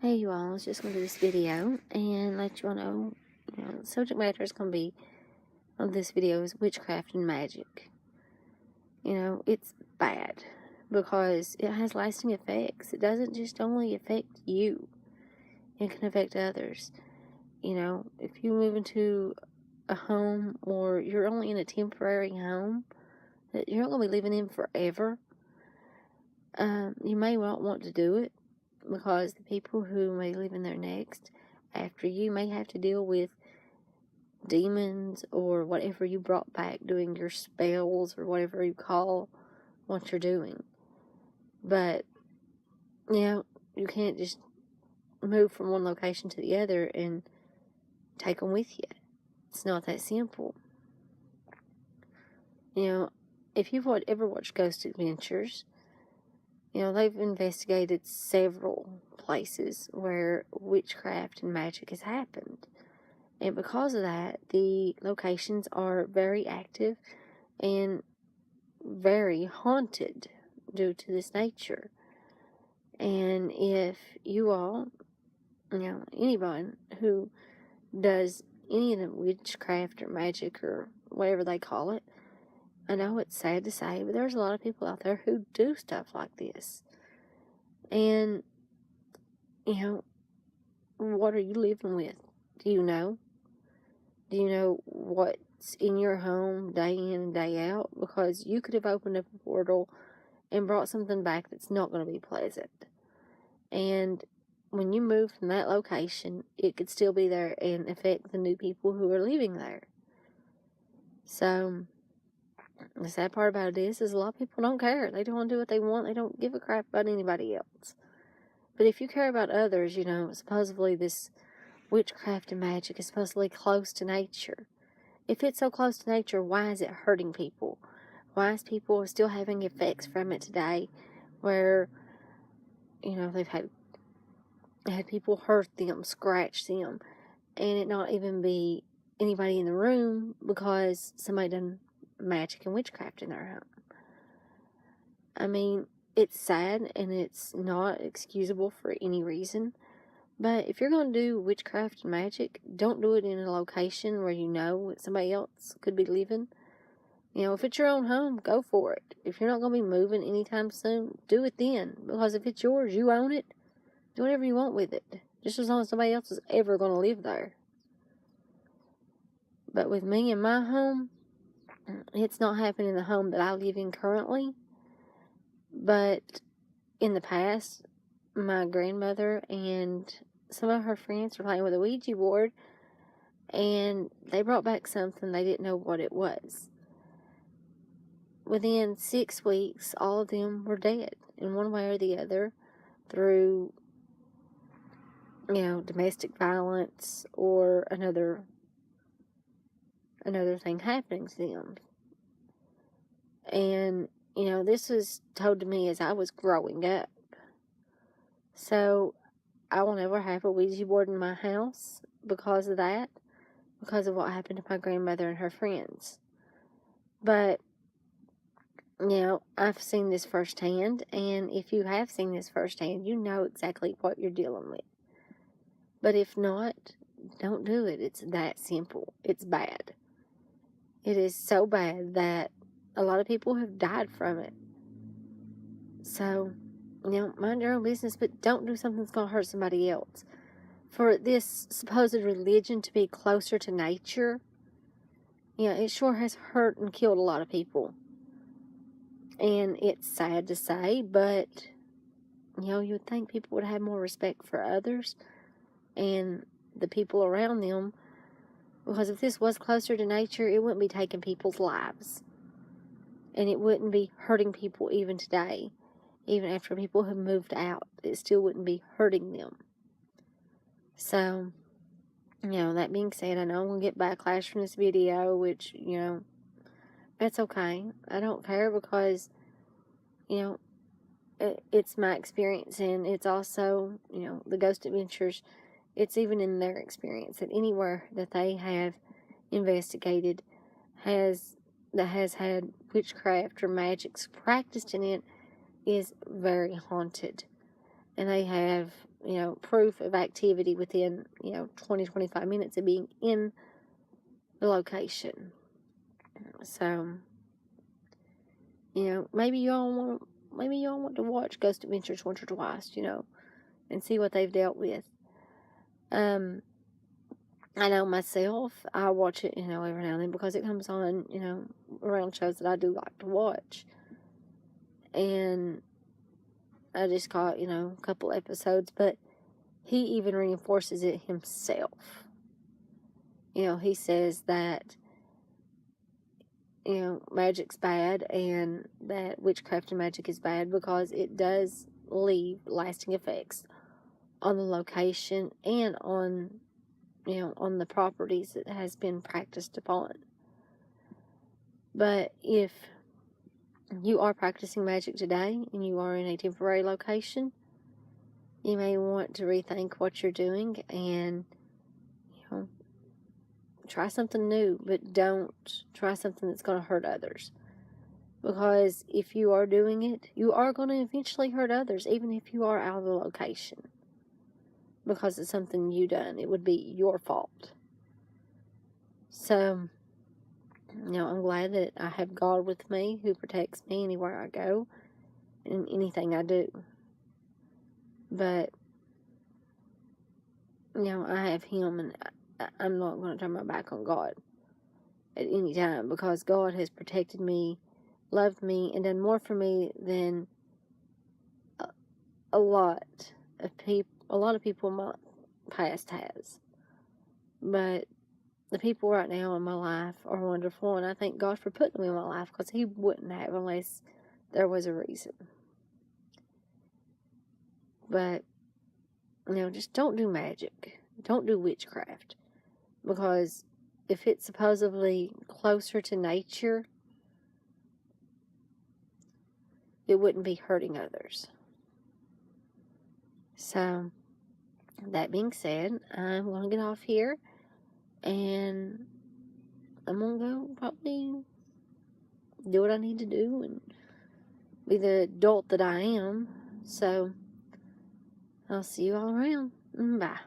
Hey you all, I was just going to do this video and let you all know, the subject matter is going to be of this video is witchcraft and magic. It's bad because it has lasting effects. It doesn't just only affect you, it can affect others. If you move into a home or you're only in a temporary home that you're not going to be living in forever, you may not want to do it, because the people who may live in there next after you may have to deal with demons or whatever you brought back doing your spells or whatever you call what you're doing. But, you can't just move from one location to the other and take them with you. It's not that simple. If you've ever watched Ghost Adventures, they've investigated several places where witchcraft and magic has happened. And because of that, the locations are very active and very haunted due to this nature. And if you all, anyone who does any of the witchcraft or magic or whatever they call it, I know it's sad to say, but there's a lot of people out there who do stuff like this. And, what are you living with? Do you know? Do you know what's in your home day in and day out? Because you could have opened up a portal and brought something back that's not going to be pleasant. And when you move from that location, it could still be there and affect the new people who are living there. So, the sad part about it is a lot of people don't care. They don't want to do what they want. They don't give a crap about anybody else. But if you care about others, supposedly this witchcraft and magic is supposedly close to nature. If it's so close to nature, why is it hurting people? Why is people still having effects from it today where, they've had people hurt them, scratch them, and it not even be anybody in the room because somebody done magic and witchcraft in their home? I mean, it's sad and it's not excusable for any reason. But if you're going to do witchcraft and magic, don't do it in a location where you know somebody else could be living. If it's your own home, go for it. If you're not going to be moving anytime soon, do it then. Because if it's yours, you own it. Do whatever you want with it. Just as long as somebody else is ever going to live there. But with me and my home, it's not happening in the home that I live in currently. But in the past, my grandmother and some of her friends were playing with a Ouija board, and they brought back something they didn't know what it was. Within 6 weeks, all of them were dead in one way or the other through, domestic violence or another thing happening to them. And, this was told to me as I was growing up. So, I will never have a Ouija board in my house because of that, because of what happened to my grandmother and her friends. But, I've seen this firsthand, and if you have seen this firsthand, you know exactly what you're dealing with. But if not, don't do it. It's that simple. It's bad. It is so bad that a lot of people have died from it. So, mind your own business, but don't do something that's going to hurt somebody else. For this supposed religion to be closer to nature, it sure has hurt and killed a lot of people. And it's sad to say, but, you would think people would have more respect for others and the people around them. Because if this was closer to nature, it wouldn't be taking people's lives. And it wouldn't be hurting people even today. Even after people have moved out, it still wouldn't be hurting them. So, that being said, I know I'm going to get backlash from this video, which, that's okay. I don't care because, it's my experience, and it's also, the Ghost Adventures, it's even in their experience that anywhere that they have investigated that has had witchcraft or magics practiced in it is very haunted. And they have proof of activity within, 20, 25 minutes of being in the location. So, maybe y'all want to watch Ghost Adventures once or twice, and see what they've dealt with. I know myself, I watch it, every now and then because it comes on, around shows that I do like to watch. And I just caught, a couple episodes, but he even reinforces it himself. He says that, magic's bad and that witchcraft and magic is bad because it does leave lasting effects on the location and on the properties that has been practiced upon. But if you are practicing magic today and you are in a temporary location, you may want to rethink what you're doing and, try something new, but don't try something that's going to hurt others. Because if you are doing it, you are going to eventually hurt others, even if you are out of the location. Because it's something you done. It would be your fault. So, I'm glad that I have God with me who protects me anywhere I go and anything I do. But, I have Him, and I'm not going to turn my back on God at any time because God has protected me, loved me, and done more for me than a lot of people in my past has. But the people right now in my life are wonderful, and I thank God for putting them in my life because He wouldn't have unless there was a reason. But, just don't do magic. Don't do witchcraft. Because if it's supposedly closer to nature, it wouldn't be hurting others. So, that being said, I'm going to get off here. And I'm going to go probably do what I need to do and be the adult that I am. So, I'll see you all around. Bye.